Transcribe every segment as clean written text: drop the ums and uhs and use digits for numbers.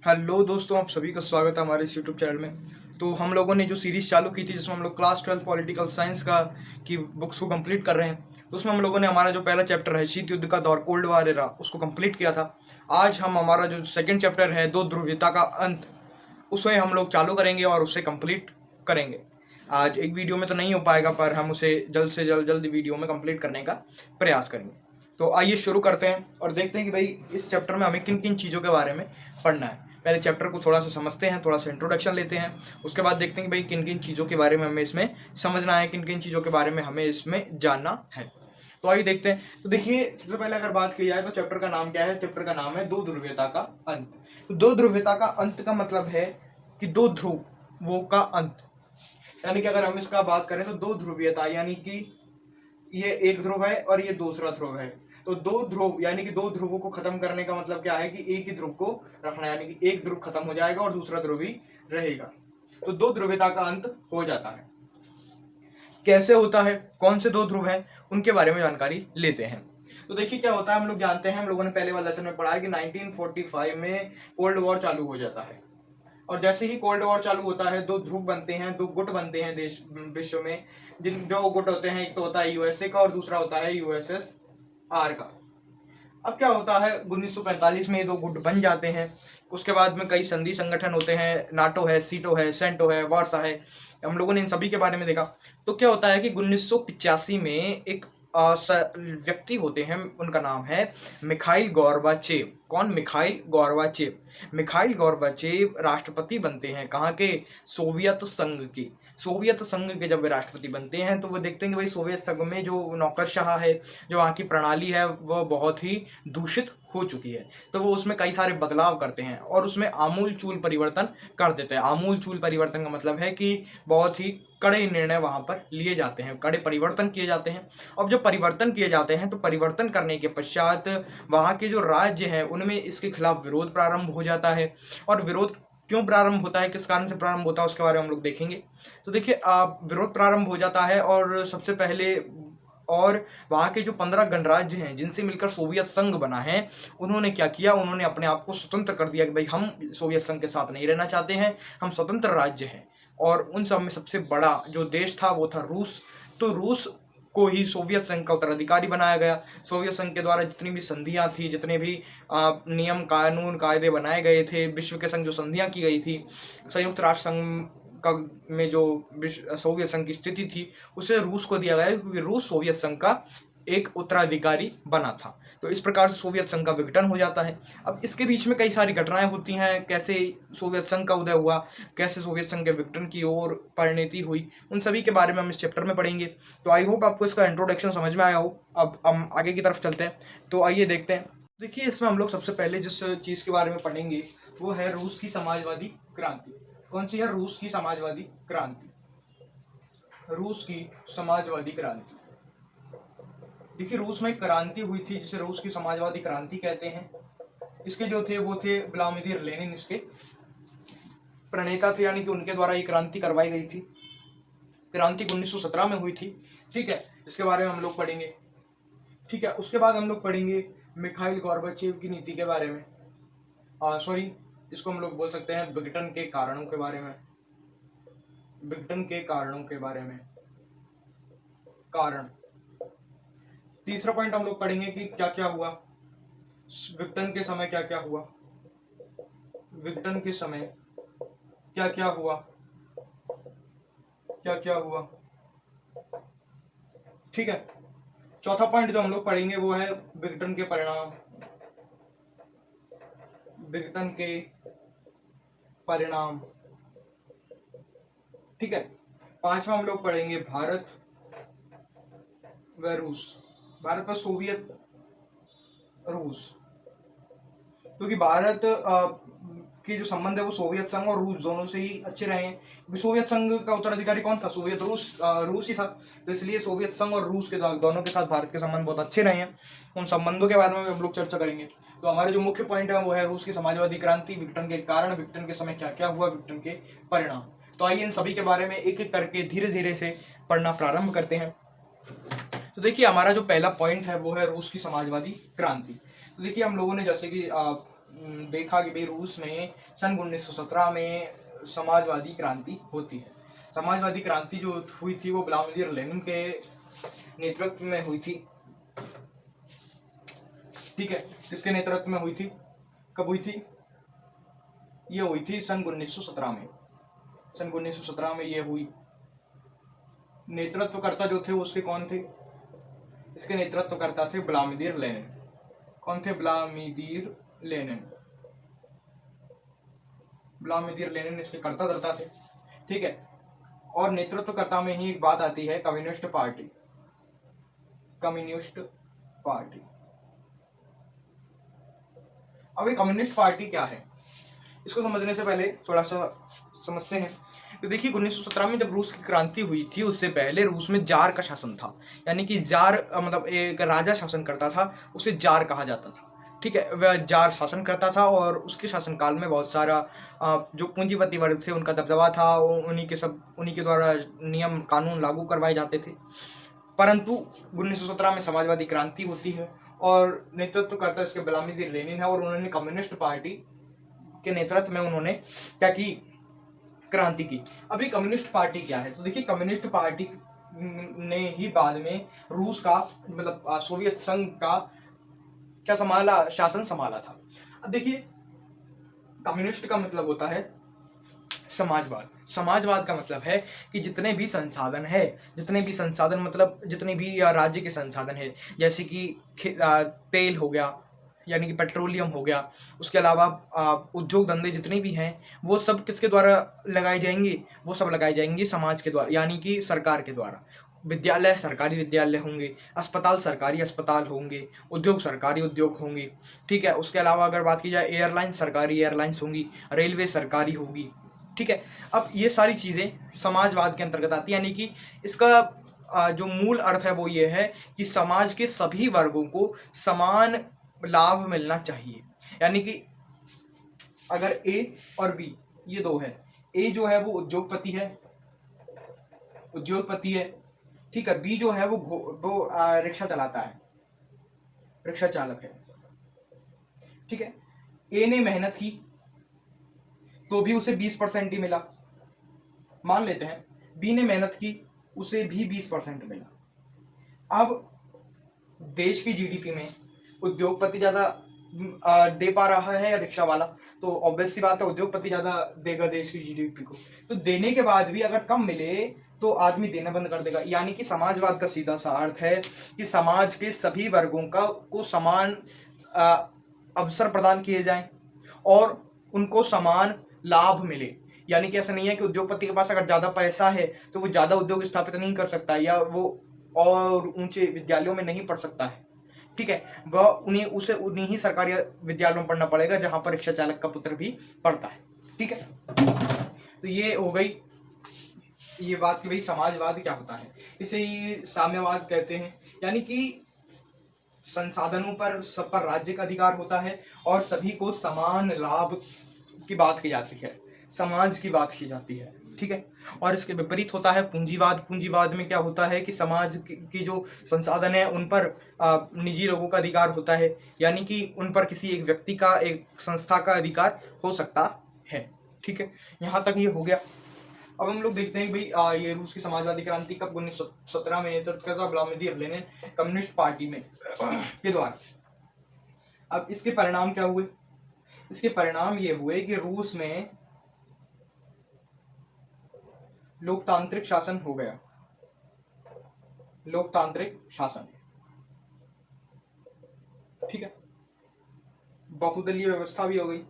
Hello दोस्तों, आप सभी का स्वागत है हमारे इस यूट्यूब चैनल में। तो हम लोगों ने जो सीरीज़ चालू की थी जिसमें हम लोग क्लास 12 पॉलिटिकल साइंस का की बुक्स को कंप्लीट कर रहे हैं, तो उसमें हम लोगों ने हमारा जो पहला चैप्टर है शीत युद्ध का दौर, कोल्ड वॉर एरा, उसको कंप्लीट किया था। आज हम हमारा जो सेकंड चैप्टर है दो ध्रुवीयता का अंत, उसे हम लोग चालू करेंगे और उसे कंप्लीट करेंगे। आज एक वीडियो में तो नहीं हो पाएगा, पर हम उसे जल्द से जल्द वीडियो में कंप्लीट करने का प्रयास करेंगे। तो आइए शुरू करते हैं और देखते हैं कि भाई इस चैप्टर में हमें किन किन चीज़ों के बारे में पढ़ना है। पहले चैप्टर को थोड़ा सा समझते हैं, थोड़ा सा इंट्रोडक्शन लेते हैं, उसके बाद देखते हैं कि भाई किन किन चीज़ों के बारे में हमें इसमें समझना है, किन किन चीज़ों के बारे में हमें इसमें जानना है। तो आइए देखते हैं। तो देखिए, सबसे पहले अगर बात की जाए तो चैप्टर का नाम क्या है? चैप्टर का नाम है दो ध्रुवीयता का अंत। तो दो ध्रुवीयता का अंत का मतलब है कि दो ध्रुवों का अंत, यानी कि अगर हम इसका बात करें तो दो ध्रुवीयता, यानी कि ये एक ध्रुव है और ये दूसरा ध्रुव है। तो दो ध्रुव यानी कि दो ध्रुवों को खत्म करने का मतलब क्या है कि एक ही ध्रुव को रखना, यानी कि एक ध्रुव खत्म हो जाएगा और दूसरा ध्रुव ही रहेगा। तो दो ध्रुवीयता का अंत हो जाता है। कैसे होता है, कौन से दो ध्रुव हैं, उनके बारे में जानकारी लेते हैं। तो देखिए क्या होता है, हम लोग जानते हैं, हम लोगों ने पहले वाले लेसन में पढ़ा है कि 1945 में कोल्ड वॉर चालू हो जाता है। और जैसे ही कोल्ड वॉर चालू होता है, दो ध्रुव बनते हैं, दो गुट बनते हैं देश विश्व में। जिन जो गुट होते हैं, एक तो होता है यूएसए का और दूसरा होता है यूएसएसआर का। अब क्या होता है, 1945 में ये दो गुट बन जाते हैं। उसके बाद में कई संधि संगठन होते हैं, नाटो है, सीटो है, सेंटो है, वार्सा है। हम लोगों ने इन सभी के बारे में देखा। तो क्या होता है कि 1985 में एक व्यक्ति होते हैं, उनका नाम है मिखाइल गोर्बाचेव। कौन? Mikhail Gorbachev. मिखाइल गोर्बाचेव राष्ट्रपति बनते हैं, कहाँ के? सोवियत संघ के। सोवियत संघ के जब वे राष्ट्रपति बनते हैं तो वो देखते हैं कि भाई सोवियत संघ में जो नौकरशाह है, जो वहाँ की प्रणाली है, वह बहुत ही दूषित हो चुकी है। तो वो उसमें कई सारे बदलाव करते हैं और उसमें आमूल चूल परिवर्तन कर देते हैं। आमूल चूल परिवर्तन का मतलब है कि बहुत ही कड़े निर्णय वहाँ पर लिए जाते हैं, कड़े परिवर्तन किए जाते हैं। अब जब परिवर्तन किए जाते हैं तो परिवर्तन करने के पश्चात वहाँ के जो राज्य हैं उनमें इसके खिलाफ विरोध प्रारंभ हो जाता है। और विरोध क्यों प्रारंभ होता है, किस कारण से प्रारंभ होता है, उसके बारे में हम लोग देखेंगे। तो देखिए, विरोध प्रारंभ हो जाता है और सबसे पहले और वहाँ के जो 15 गणराज्य हैं जिनसे मिलकर सोवियत संघ बना है, उन्होंने क्या किया, उन्होंने अपने आप को स्वतंत्र कर दिया कि भाई हम सोवियत संघ के साथ नहीं रहना चाहते हैं, हम स्वतंत्र राज्य हैं। और उन सब में सबसे बड़ा जो देश था वो था रूस। तो रूस को ही सोवियत संघ का उत्तराधिकारी बनाया गया। सोवियत संघ के द्वारा जितनी भी संधियां थी, जितने भी नियम कानून कायदे बनाए गए थे, विश्व के संग जो संधियां की गई थी, संयुक्त राष्ट्र संघ का में जो सोवियत संघ की स्थिति थी, उसे रूस को दिया गया क्योंकि रूस सोवियत संघ का एक उत्तराधिकारी बना था। तो इस प्रकार से सोवियत संघ का विघटन हो जाता है। अब इसके बीच में कई सारी घटनाएं होती हैं, कैसे सोवियत संघ का उदय हुआ, कैसे सोवियत संघ के विघटन की ओर परिणति हुई, उन सभी के बारे में हम इस चैप्टर में पढ़ेंगे। तो आई होप आपको इसका इंट्रोडक्शन समझ में आया हो। अब हम आगे की तरफ चलते हैं, तो आइए देखते हैं। देखिए, इसमें हम लोग सबसे पहले जिस चीज़ के बारे में पढ़ेंगे वो है रूस की समाजवादी क्रांति। कौन सी है? रूस की समाजवादी क्रांति। रूस की समाजवादी क्रांति। देखिए, रूस में एक क्रांति हुई थी जिसे रूस की समाजवादी क्रांति कहते हैं। इसके जो थे वो थे व्लादिमीर लेनिन, इसके प्रणेता थे, यानी कि उनके द्वारा ये क्रांति करवाई गई थी। क्रांति 1917 में हुई थी। ठीक है, इसके बारे में हम लोग पढ़ेंगे। ठीक है, उसके बाद हम लोग पढ़ेंगे मिखाइल गोर्बाचेव की नीति के बारे में। सॉरी, इसको हम लोग बोल सकते हैं विघटन के कारणों के बारे में। विघटन के कारणों के बारे में। कारण। तीसरा पॉइंट हम लोग पढ़ेंगे कि क्या क्या हुआ विघटन के समय, क्या क्या हुआ विघटन के समय, क्या क्या हुआ, क्या क्या हुआ। ठीक है, चौथा पॉइंट जो हम लोग पढ़ेंगे वो है विघटन के परिणाम। विघटन के परिणाम। ठीक है, पांचवा हम लोग पढ़ेंगे भारत व रूस। भारत व सोवियत रूस, क्योंकि भारत के जो संबंध है वो सोवियत संघ और रूस दोनों से ही अच्छे रहे हैं। सोवियत संघ का उत्तराधिकारी कौन था? सोवियत रूस ही था। तो इसलिए सोवियत संघ और रूस के दोनों के साथ भारत के संबंध बहुत अच्छे रहे हैं। उन संबंधों के बारे में हम लोग चर्चा करेंगे। तो हमारे जो मुख्य पॉइंट है वो है रूस की समाजवादी क्रांति, विघटन के कारण, विघटन के समय क्या क्या हुआ, विघटन के परिणाम। तो आइए इन सभी के बारे में एक एक करके धीरे धीरे से पढ़ना प्रारंभ करते हैं। तो देखिए, हमारा जो पहला पॉइंट है वो है रूस की समाजवादी क्रांति। तो देखिए, हम लोगों ने जैसे कि देखा कि भाई रूस में सन 1917 में समाजवादी क्रांति होती है। समाजवादी क्रांति जो हुई थी वो व्लादिमीर लेनिन के नेतृत्व में हुई थी। ठीक है, किसके नेतृत्व में हुई थी, कब हुई थी, ये हुई थी सन 1917 में। सन 1917 में ये हुई। नेतृत्वकर्ता जो थे उसके कौन थे, इसके नेतृत्वकर्ता थे व्लादिमीर लेनिन। कौन थे, व्लादिमीर लेनिन। व्लादिमीर लेनिन इसके कर्ता धर्ता थे। ठीक है, और नेतृत्वकर्ता में ही एक बात आती है कम्युनिस्ट पार्टी। Communist party. अब ये कम्युनिस्ट पार्टी क्या है, इसको समझने से पहले थोड़ा सा समझते हैं। तो देखिए 1917 में जब रूस की क्रांति हुई थी उससे पहले रूस में जार का शासन था, यानी कि जार मतलब एक राजा शासन करता था, उसे जार कहा जाता था। ठीक है, वह जार शासन करता था और उसके शासनकाल में बहुत सारा जो पूंजीपति वर्ग थे उनका दबदबा था, उन्हीं के द्वारा नियम कानून लागू करवाए जाते थे। परंतु 1917 में समाजवादी क्रांति होती है और नेतृत्व करता इसके व्लादिमीर लेनिन है, और उन्होंने कम्युनिस्ट पार्टी के नेतृत्व में उन्होंने क्या की, क्रांति की। अभी कम्युनिस्ट पार्टी क्या है, तो देखिए कम्युनिस्ट पार्टी ने ही बाद में रूस का मतलब सोवियत संघ का क्या संभाला, शासन संभाला था। अब देखिए कम्युनिस्ट का मतलब होता है समाजवाद। समाजवाद का मतलब है कि जितने भी संसाधन है, जितने भी संसाधन मतलब जितने भी राज्य के संसाधन है, जैसे कि तेल हो गया यानी कि पेट्रोलियम हो गया, उसके अलावा उद्योग धंधे जितने भी हैं वो सब किसके द्वारा लगाए जाएंगे, वो सब लगाए जाएंगे समाज के द्वारा, यानी कि सरकार के द्वारा। विद्यालय सरकारी विद्यालय होंगे, अस्पताल सरकारी अस्पताल होंगे, उद्योग सरकारी उद्योग होंगे। ठीक है, उसके अलावा अगर बात की जाए एयरलाइंस सरकारी एयरलाइंस होंगी, रेलवे सरकारी होगी। ठीक है, अब ये सारी चीज़ें समाजवाद के अंतर्गत आती है, यानी कि इसका जो मूल अर्थ है वो ये है कि समाज के सभी वर्गों को समान लाभ मिलना चाहिए। यानी कि अगर ए और बी ये दो है, ए जो है वो उद्योगपति है, ठीक है, बी जो है वो रिक्शा चलाता है, रिक्शा चालक है। ठीक है, ए ने मेहनत की तो भी उसे 20% ही मिला, मान लेते हैं बी ने मेहनत की उसे भी 20% मिला। अब देश की जीडीपी में उद्योगपति ज्यादा दे पा रहा है या रिक्शा वाला, तो ऑब्वियस सी बात है उद्योगपति ज्यादा देगा देश की जीडीपी को। तो देने के बाद भी अगर कम मिले तो आदमी देना बंद कर देगा। यानी कि समाजवाद का सीधा सा अर्थ है कि समाज के सभी वर्गों को समान अवसर प्रदान किए जाएं और उनको समान लाभ मिले। यानी कि ऐसा नहीं है कि उद्योगपति के पास अगर ज्यादा पैसा है तो वो ज्यादा उद्योग स्थापित नहीं कर सकता या वो और ऊंचे विद्यालयों में नहीं पढ़ सकता है। ठीक है, वह उन्हीं ही सरकारी विद्यालयों में पढ़ना पड़ेगा जहां पर रिक्शा चालक का पुत्र भी पढ़ता है। ठीक है, तो ये हो गई ये बात कि भाई समाजवाद क्या होता है। इसे ही साम्यवाद कहते हैं, यानी कि संसाधनों पर सब पर राज्य का अधिकार होता है और सभी को समान लाभ की बात की जाती है, समाज की बात की जाती है। ठीक है, और इसके विपरीत होता है पूंजीवाद। पूंजीवाद में क्या होता है कि समाज की जो संसाधन है उन पर निजी लोगों का अधिकार होता है, यानी कि उन पर किसी एक व्यक्ति का, एक संस्था का अधिकार हो सकता है। ठीक है, यहाँ तक ये हो गया। अब हम लोग देखते हैं भाई ये रूस की समाजवादी क्रांति कब 1917 में नेतृत्व करता व्लादिमीर लेनिन कम्युनिस्ट पार्टी में के द्वारा। अब इसके परिणाम क्या हुए, इसके परिणाम ये हुए कि रूस में लोकतांत्रिक शासन हो गया, लोकतांत्रिक शासन। ठीक है, बहुदलीय व्यवस्था भी हो गई।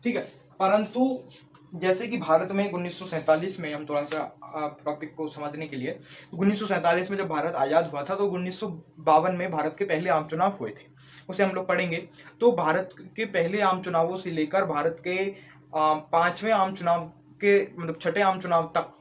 ठीक है, परंतु जैसे कि भारत में 1947 में, हम थोड़ा सा टॉपिक को समझने के लिए, 1947 में जब भारत आज़ाद हुआ था तो 1952 में भारत के पहले आम चुनाव हुए थे, उसे हम लोग पढ़ेंगे। तो भारत के पहले आम चुनावों से लेकर भारत के 5वें आम चुनाव के मतलब 6ठे आम चुनाव तक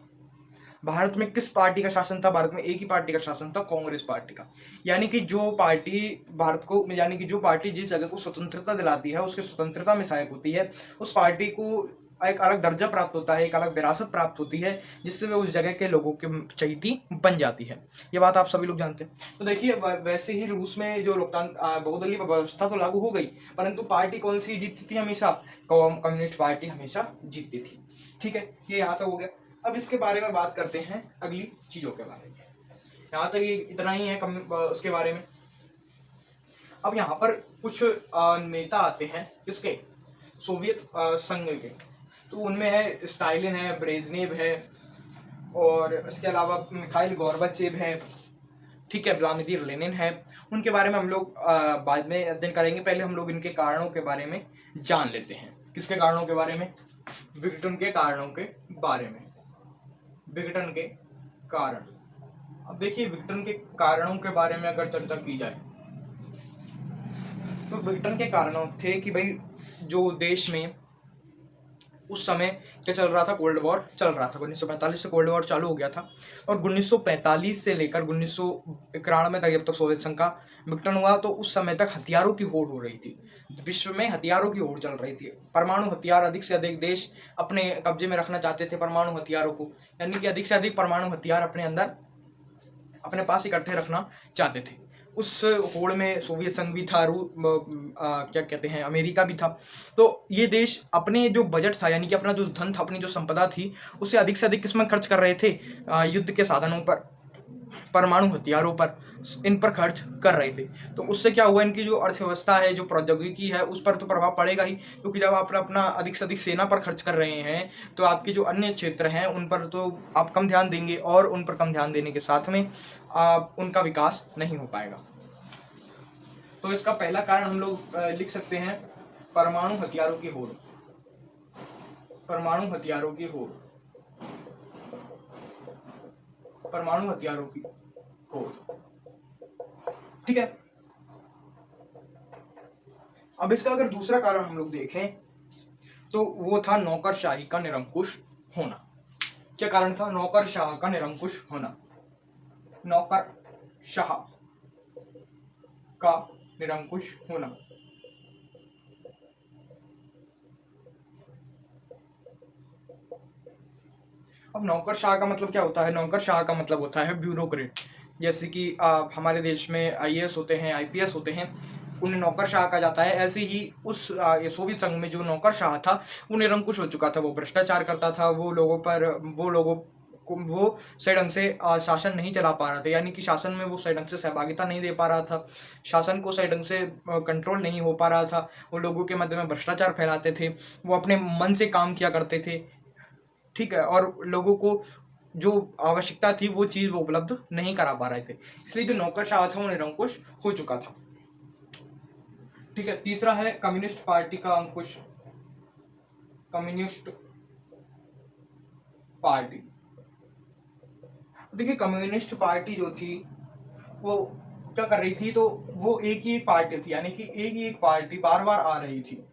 भारत में किस पार्टी का शासन था, भारत में एक ही पार्टी का शासन था, कांग्रेस पार्टी का। यानी कि जो पार्टी भारत को, यानी कि जो पार्टी जिस जगह को स्वतंत्रता दिलाती है, उसकी स्वतंत्रता में सहायक होती है, उस पार्टी को एक अलग दर्जा प्राप्त होता है, एक अलग विरासत प्राप्त होती है, जिससे वे उस जगह के लोगों के चहेती बन जाती है। ये बात आप सभी लोग जानते हैं। तो देखिए वैसे ही रूस में जो लोकतंत्र बहुदलीय व्यवस्था तो लागू हो गई, परंतु पार्टी कौन सी जीतती थी हमेशा? कम्युनिस्ट पार्टी हमेशा जीतती थी। ठीक है, ये यहाँ तक हो गया। अब इसके बारे में बात करते हैं अगली चीजों के बारे में। यहाँ तक ये इतना ही है उसके बारे में। अब यहाँ पर कुछ नेता आते हैं किसके? सोवियत संघ के। तो उनमें है स्टालिन है, ब्रेजनेव है, और इसके अलावा मिखाइल गोर्बाचेव है, ठीक है, व्लादिमीर लेनिन है। उनके बारे में हम लोग बाद में अध्ययन करेंगे। पहले हम लोग इनके कारणों के बारे में जान लेते हैं। किसके कारणों के बारे में? विघटन के कारणों के बारे में। विघटन के कारण। अब देखिए विघटन के कारणों के बारे में अगर चर्चा की जाए तो विघटन के कारणों थे कि भाई जो देश में उस समय क्या चल रहा था? कोल्ड वॉर चल रहा था। 1945 से कोल्ड वॉर चालू हो गया था, और 1945 से लेकर 1991 तक, जब तक सोवियत संघ का विघटन हुआ, तो उस समय तक हथियारों की होड़ हो रही थी। विश्व में हथियारों की होड़ चल रही थी। परमाणु हथियार, अधिक से अधिक देश अपने कब्जे में रखना चाहते थे परमाणु हथियारों को, यानी कि अधिक से अधिक परमाणु हथियार अपने अंदर, अपने पास इकट्ठे रखना चाहते थे। उस होड़ में सोवियत संघ भी था, क्या कहते हैं, अमेरिका भी था। तो ये देश अपने जो बजट था, यानी कि अपना जो धन था, अपनी जो संपदा थी, उसे अधिक से अधिक किसमें खर्च कर रहे थे? युद्ध के साधनों पर, परमाणु हथियारों पर, इन पर खर्च कर रहे थे। तो उससे क्या हुआ? इनकी जो अर्थव्यवस्था है, जो प्रौद्योगिकी है, उस पर तो प्रभाव पड़ेगा ही, क्योंकि जब आप अपना अधिक से अधिक सेना पर खर्च कर रहे हैं, तो आपके जो अन्य क्षेत्र हैं उन पर तो आप कम ध्यान देंगे, और उन पर कम ध्यान देने के साथ में उनका विकास नहीं हो पाएगा। तो इसका पहला कारण हम लोग लिख सकते हैं, परमाणु हथियारों की होड़। परमाणु हथियारों की होड़। परमाणु हथियारों की होड़। ठीक है। अब इसका अगर दूसरा कारण हम लोग देखें तो वो था नौकरशाही का निरंकुश होना। क्या कारण था? नौकरशाह का निरंकुश होना। नौकरशाह का निरंकुश होना। अब नौकरशाह का मतलब क्या होता है? नौकरशाह का मतलब होता है ब्यूरोक्रेट। जैसे कि हमारे देश में आईएएस होते हैं, आईपीएस होते हैं, उन्हें नौकरशाह कहा जाता है। ऐसे ही उस सोवियत संघ में जो नौकरशाह था वो निरंकुश हो चुका था। वो भ्रष्टाचार करता था, वो लोगों को वो सही ढंग से शासन नहीं चला पा रहा था, यानी कि शासन में वो सही ढंग से सहभागिता नहीं दे पा रहा था, शासन को सही ढंग से कंट्रोल नहीं हो पा रहा था। वो लोगों के मध्य में भ्रष्टाचार फैलाते थे, वो अपने मन से काम किया करते थे, ठीक है, और लोगों को जो आवश्यकता थी वो चीज वो उपलब्ध नहीं करा पा रहे थे। इसलिए जो नौकरशाह था वो निरंकुश हो चुका था। ठीक है। तीसरा है कम्युनिस्ट पार्टी का अंकुश। Communist party. देखिए कम्युनिस्ट पार्टी जो थी वो क्या कर रही थी? तो वो एक ही एक पार्टी थी, यानी कि एक ही एक पार्टी बार बार आ रही थी।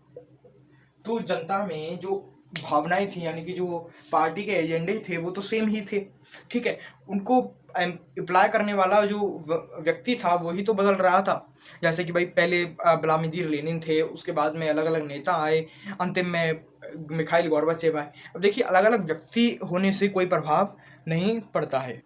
तो जनता में जो भावनाएं थी, यानी कि जो पार्टी के एजेंडे थे, वो तो सेम ही थे। ठीक है। उनको अप्लाई करने वाला जो व्यक्ति था वही तो बदल रहा था। जैसे कि भाई पहले व्लादिमीर लेनिन थे, उसके बाद में अलग अलग नेता आए, अंतिम में मिखाइल गोर्बाचेव आए। अब देखिए अलग अलग व्यक्ति होने से कोई प्रभाव नहीं पड़ता है।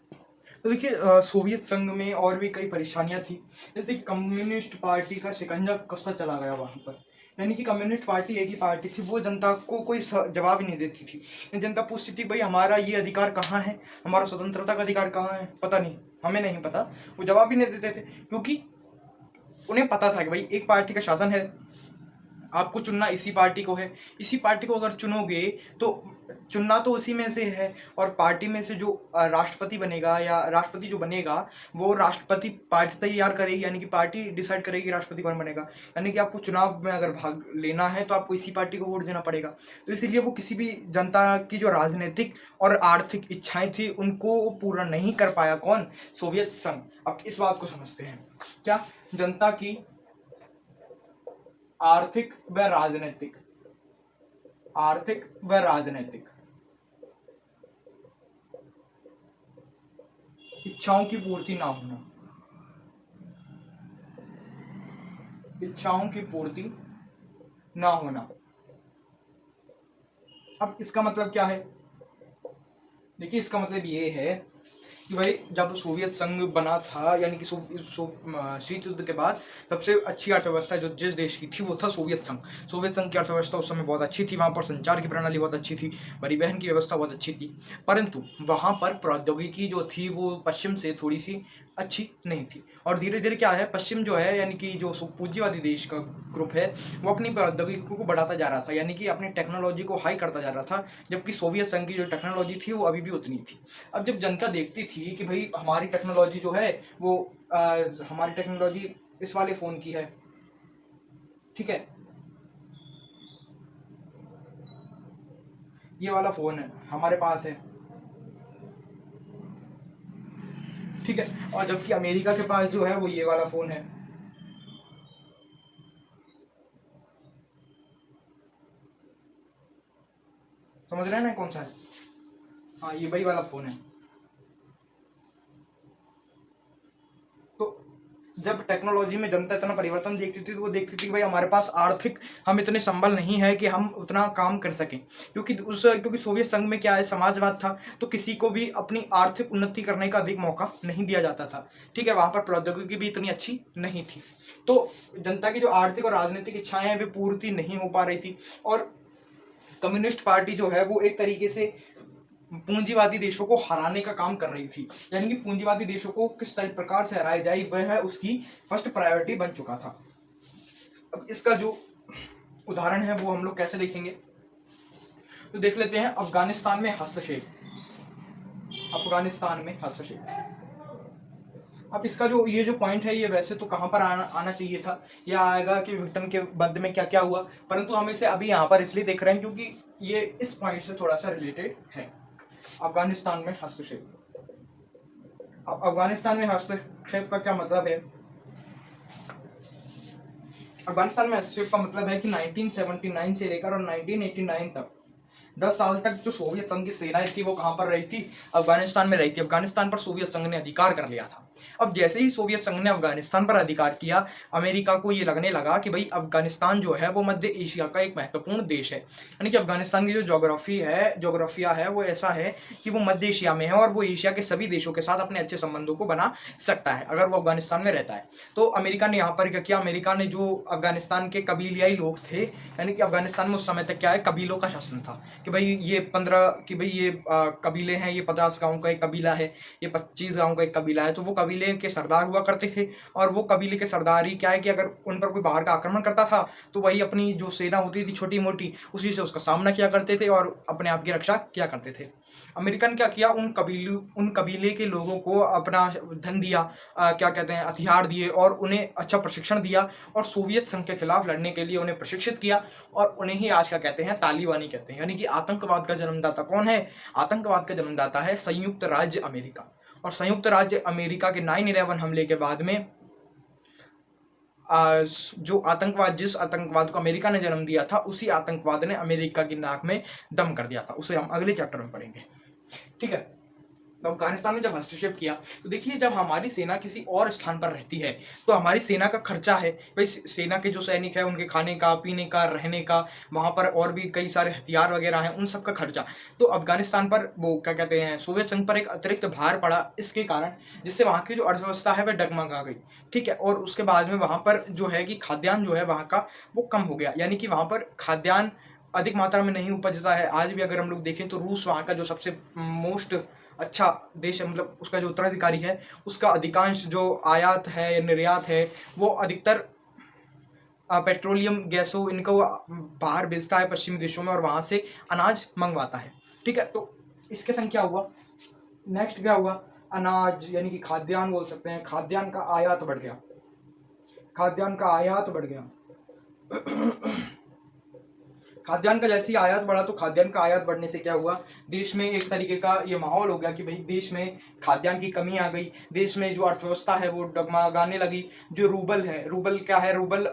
तो देखिए सोवियत संघ में और भी कई परेशानियां थी। जैसे कि कम्युनिस्ट पार्टी का शिकंजा कसता चला गया वहां पर, यानी कि कम्युनिस्ट पार्टी एक ही पार्टी थी, वो जनता को कोई जवाब ही नहीं देती थी। जनता पूछती थी भाई हमारा ये अधिकार कहाँ है, हमारा स्वतंत्रता का अधिकार कहाँ है? पता नहीं, हमें नहीं पता। वो जवाब ही नहीं देते थे, क्योंकि उन्हें पता था कि भाई एक पार्टी का शासन है, आपको चुनना इसी पार्टी को है, इसी पार्टी को अगर चुनोगे तो चुनना तो उसी में से है, और पार्टी में से जो राष्ट्रपति बनेगा या राष्ट्रपति जो बनेगा वो राष्ट्रपति पार्टी तैयार करेगी, यानी कि पार्टी डिसाइड करेगी राष्ट्रपति कौन बनेगा। यानी कि आपको चुनाव में अगर भाग लेना है तो आपको इसी पार्टी को वोट देना पड़ेगा। तो इसीलिए वो किसी भी जनता की जो राजनीतिक और आर्थिक इच्छाएं थी उनको पूरा नहीं कर पाया। कौन? सोवियत संघ। अब इस बात को समझते हैं, क्या जनता की आर्थिक व राजनीतिक, आर्थिक व राजनीतिक इच्छाओं की पूर्ति ना होना, इच्छाओं की पूर्ति ना होना, अब इसका मतलब क्या है? देखिए इसका मतलब ये है कि भाई जब सोवियत संघ बना था, यानी कि शीत युद्ध के बाद सबसे अच्छी अर्थव्यवस्था जो जिस देश की थी वो था सोवियत संघ। सोवियत संघ की अर्थव्यवस्था उस समय बहुत अच्छी थी, वहाँ पर संचार की प्रणाली बहुत अच्छी थी, परिवहन की व्यवस्था बहुत अच्छी थी, परंतु वहाँ पर प्रौद्योगिकी जो थी वो पश्चिम से थोड़ी सी अच्छी नहीं थी। और धीरे धीरे क्या है, पश्चिम जो है यानी कि जो पूंजीवादी देश का ग्रुप है वो अपनी प्रौद्योगिकी को बढ़ाता जा रहा था, यानी कि अपनी टेक्नोलॉजी को हाई करता जा रहा था, जबकि सोवियत संघ की जो टेक्नोलॉजी थी वो अभी भी उतनी थी। अब जब जनता देखती थी कि भाई हमारी टेक्नोलॉजी जो है वो हमारी टेक्नोलॉजी इस वाले फ़ोन की है, ठीक है, ये वाला फ़ोन है हमारे पास है, ठीक है, और जबकि अमेरिका के पास जो है वो ये वाला फ़ोन है। समझ रहे हैं ना कौन सा है? हाँ, ये वही वाला फ़ोन है। तो जब टेक्नोलॉजी में जनता इतना परिवर्तन देखती थी तो वो देखती थी कि भाई हमारे पास आर्थिक हम इतने संबल नहीं है कि हम उतना काम कर सकें, क्योंकि सोवियत संघ में क्या है, समाजवाद था, तो किसी को भी अपनी आर्थिक उन्नति करने का अधिक मौका नहीं दिया जाता था, ठीक है, वहाँ पर प्रौद्योगिकी भी इतनी अच्छी नहीं थी, तो जनता की जो आर्थिक और राजनीतिक इच्छाएं हैं वे पूर्ति नहीं हो पा रही थी। और कम्युनिस्ट पार्टी जो है वो एक तरीके से पूंजीवादी देशों को हराने का काम कर रही थी, यानी कि पूंजीवादी देशों को किस प्रकार से हराया जाए वह उसकी फर्स्ट प्रायोरिटी बन चुका था। अब इसका जो उदाहरण है वो हम लोग कैसे देखेंगे, तो देख लेते हैं अफगानिस्तान में हस्तक्षेप। अफगानिस्तान में हस्तक्षेप, अब इसका जो ये जो पॉइंट है ये वैसे तो कहाँ पर आना चाहिए था, यह आएगा कि ब्रिटेन के मध्य में क्या क्या हुआ, परंतु हम इसे अभी यहाँ पर इसलिए देख रहे हैं क्योंकि ये इस पॉइंट से थोड़ा सा रिलेटेड है। अफगानिस्तान में हस्तक्षेप, अब अफगानिस्तान में हस्तक्षेप का क्या मतलब है? अफगानिस्तान में हस्तक्षेप का मतलब है कि 1979 से लेकर और 1989 तक 10 साल तक जो सोवियत संघ की सेनाएं थी वो कहां पर रही थी? अफगानिस्तान में रही थी। अफगानिस्तान पर सोवियत संघ ने अधिकार कर लिया था। अब जैसे ही सोवियत संघ ने अफगानिस्तान पर अधिकार किया, अमेरिका को ये लगने लगा कि भाई अफगानिस्तान जो है वो मध्य एशिया का एक महत्वपूर्ण देश है, यानी कि अफगानिस्तान की जो जोग्राफिया है वो ऐसा है कि वो मध्य एशिया में है और वो एशिया के सभी देशों के साथ अपने अच्छे संबंधों को बना सकता है अगर वो अफगानिस्तान में रहता है। तो अमेरिका ने यहाँ पर क्या किया, अमेरिका ने जो अफगानिस्तान के कबीलियाई लोग थे, यानी कि अफगानिस्तान में उस समय तक क्या है, कबीलों का शासन था कि भाई ये 15 कि भाई ये कबीले हैं, ये 50 गांव का एक कबीला है, ये 25 गांव का एक कबीला है, तो वो कबीले के सरदार हुआ करते थे। और वो कबीले के सरदारी क्या है कि अगर उन पर कोई बाहर का आक्रमण करता था तो वही अपनी जो सेना होती थी छोटी मोटी, उसी से उसका सामना किया करते थे और अपने आप की रक्षा किया करते थे। अमेरिका ने क्या किया, उन कबीले के लोगों को अपना धन दिया, क्या कहते हैं, हथियार दिए और उन्हें अच्छा प्रशिक्षण दिया और सोवियत संघ के खिलाफ लड़ने के लिए उन्हें प्रशिक्षित किया और उन्हें ही आज क्या कहते हैं, तालिबानी कहते हैं। यानी कि आतंकवाद का जन्मदाता कौन है? आतंकवाद का जन्मदाता है संयुक्त राज्य अमेरिका। और संयुक्त राज्य अमेरिका के 9/11 हमले के बाद में जो आतंकवाद, जिस आतंकवाद को अमेरिका ने जन्म दिया था, उसी आतंकवाद ने अमेरिका की नाक में दम कर दिया था। उसे हम अगले चैप्टर में पढ़ेंगे, ठीक है। तो अफगानिस्तान में जब हस्तक्षेप किया तो देखिए, जब हमारी सेना किसी और स्थान पर रहती है तो हमारी सेना का खर्चा है, भाई सेना के जो सैनिक है उनके खाने का, पीने का, रहने का, वहाँ पर और भी कई सारे हथियार वगैरह हैं, उन सब का खर्चा। तो अफगानिस्तान पर वो क्या कहते हैं, सोवियत संघ पर एक अतिरिक्त भार पड़ा इसके कारण, जिससे वहाँ की जो अर्थव्यवस्था है वह डगमगा गई, ठीक है। और उसके बाद में वहाँ पर जो है कि खाद्यान्न जो है वहाँ का वो कम हो गया, यानी कि वहाँ पर खाद्यान्न अधिक मात्रा में नहीं उपजता है। आज भी अगर हम लोग देखें तो रूस वहाँ का जो सबसे मोस्ट अच्छा देश है, मतलब उसका जो उत्तराधिकारी है, उसका अधिकांश जो आयात है या निर्यात है वो अधिकतर पेट्रोलियम गैसों इनको बाहर बेचता है पश्चिमी देशों में और वहाँ से अनाज मंगवाता है, ठीक है। तो इसके संग क्या हुआ, नेक्स्ट क्या हुआ, अनाज यानी कि खाद्यान्न बोल सकते हैं, खाद्यान्न का आयात बढ़ गया, खाद्यान्न का आयात बढ़ गया। खाद्यान्न का जैसे ही आयात बढ़ा तो खाद्यान्न का आयात बढ़ने से क्या हुआ, देश में एक तरीके का ये माहौल हो गया कि भाई देश में खाद्यान्न की कमी आ गई, देश में जो अर्थव्यवस्था है वो डगमगाने लगी। जो रूबल है, रूबल क्या है, रूबल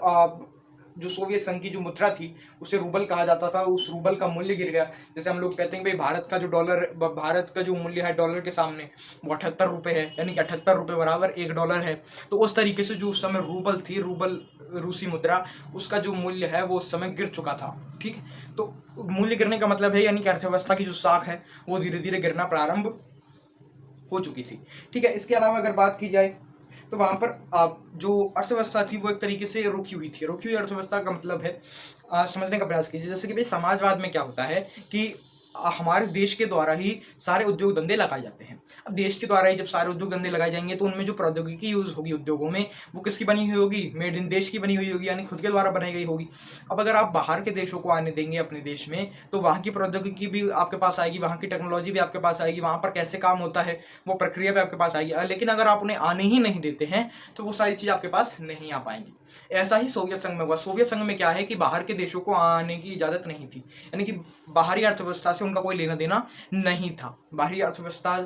जो सोवियत संघ की जो मुद्रा थी उसे रूबल कहा जाता था, उस रूबल का मूल्य गिर गया। जैसे हम लोग कहते हैं भाई भारत का जो मूल्य है डॉलर के सामने वो 78 रुपये है, यानी कि 78 रुपये बराबर $1 है। तो उस तरीके से जो उस समय रूबल थी, रूबल रूसी मुद्रा, उसका जो मूल्य है वो उस समय गिर चुका था। ठीक है, तो मूल्य गिरने का मतलब है यानी कि अर्थव्यवस्था की जो साख है वो धीरे धीरे गिरना प्रारंभ हो चुकी थी। ठीक है, इसके अलावा अगर बात की जाए तो वहां पर जो अर्थव्यवस्था थी वो एक तरीके से रुकी हुई थी। रुकी हुई अर्थव्यवस्था का मतलब है समझने का प्रयास कीजिए। जैसे कि भाई समाजवाद में क्या होता है कि हमारे देश के द्वारा ही सारे उद्योग धंधे लगाए जाते हैं। अब देश के द्वारा ही जब सारे उद्योग धंधे लगाए जाएंगे तो उनमें जो प्रौद्योगिकी यूज होगी उद्योगों में वो किसकी बनी हुई होगी, मेड इन देश की बनी हुई होगी, यानी खुद के द्वारा बनाई गई होगी। अब अगर आप बाहर के देशों को आने देंगे अपने देश में तो वहाँ की प्रौद्योगिकी भी आपके पास आएगी, वहाँ की टेक्नोलॉजी भी आपके पास आएगी, वहाँ पर कैसे काम होता है वो प्रक्रिया भी आपके पास आएगी। लेकिन अगर आप उन्हें आने ही नहीं देते हैं तो वो सारी चीज़ आपके पास नहीं आ पाएंगी। ऐसा ही सोवियत संघ में हुआ। सोवियत संघ में क्या है कि बाहर के देशों को आने की इजाजत नहीं थी, यानी कि बाहरी अर्थव्यवस्था से उनका कोई लेना देना नहीं था। बाहरी अर्थव्यवस्था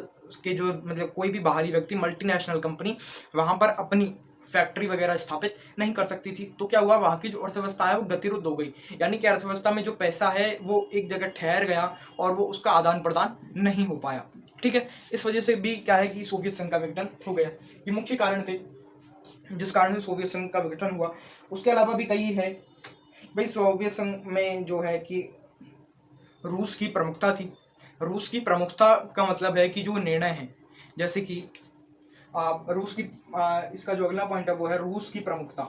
के जो मतलब कोई भी बाहरी व्यक्ति, मल्टीनेशनल कंपनी वहां पर अपनी फैक्ट्री वगैरह स्थापित नहीं कर सकती थी। तो क्या हुआ, वहां की जो अर्थव्यवस्था है वो गतिरुद्ध हो गई, यानी कि अर्थव्यवस्था में जो पैसा है वो एक जगह ठहर गया और वो उसका आदान प्रदान नहीं हो पाया। ठीक है, इस वजह से भी क्या है कि सोवियत संघ का विघटन हो गया। ये मुख्य कारण थे जिस कारण से सोवियत संघ का विघटन हुआ। उसके अलावा भी कई है भाई। सोवियत संघ में जो है कि रूस की प्रमुखता थी। रूस की प्रमुखता का मतलब है कि जो निर्णय है, जैसे कि रूस की इसका जो अगला पॉइंट है वो है रूस की प्रमुखता।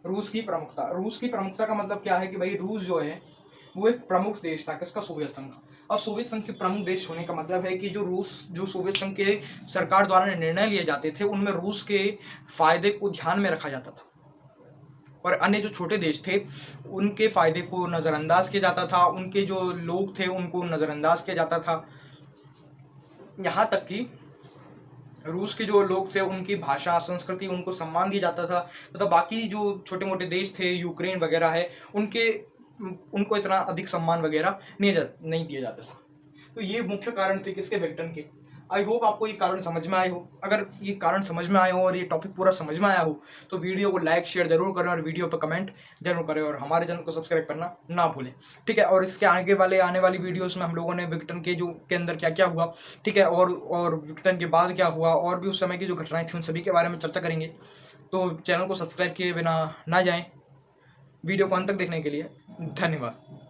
रूस की प्रमुखता, रूस की प्रमुखता का मतलब क्या है कि भाई रूस जो है वो एक प्रमुख देश था किसका, सोवियत संघ का। अब सोवियत संघ के प्रमुख देश होने का मतलब है कि जो सोवियत संघ के सरकार द्वारा निर्णय लिए जाते थे उनमें रूस के फायदे को ध्यान में रखा जाता था और अन्य जो छोटे देश थे उनके फायदे को नज़रअंदाज किया जाता था, उनके जो लोग थे उनको नज़रअंदाज किया जाता था। यहाँ तक कि रूस के जो लोग थे उनकी भाषा, संस्कृति, उनको सम्मान दिया जाता था। मतलब बाकी जो छोटे मोटे देश थे, यूक्रेन वगैरह है, उनको इतना अधिक सम्मान वगैरह नहीं दिया जाता था। तो ये मुख्य कारण थे किसके, विघटन के। आई होप आपको ये कारण समझ में आए हो। अगर ये कारण समझ में आए हो और ये टॉपिक पूरा समझ में आया हो तो वीडियो को लाइक शेयर जरूर करें और वीडियो पर कमेंट जरूर करें और हमारे चैनल को सब्सक्राइब करना ना भूलें। ठीक है, और इसके आने वाली वीडियोस में हम लोगों ने विघटन के अंदर क्या क्या हुआ, ठीक है, और विघटन के बाद क्या हुआ और भी उस समय की जो घटनाएं थी उन सभी के बारे में चर्चा करेंगे। तो चैनल को सब्सक्राइब किए बिना ना जाएं। वीडियो को अंत तक देखने के लिए धन्यवाद।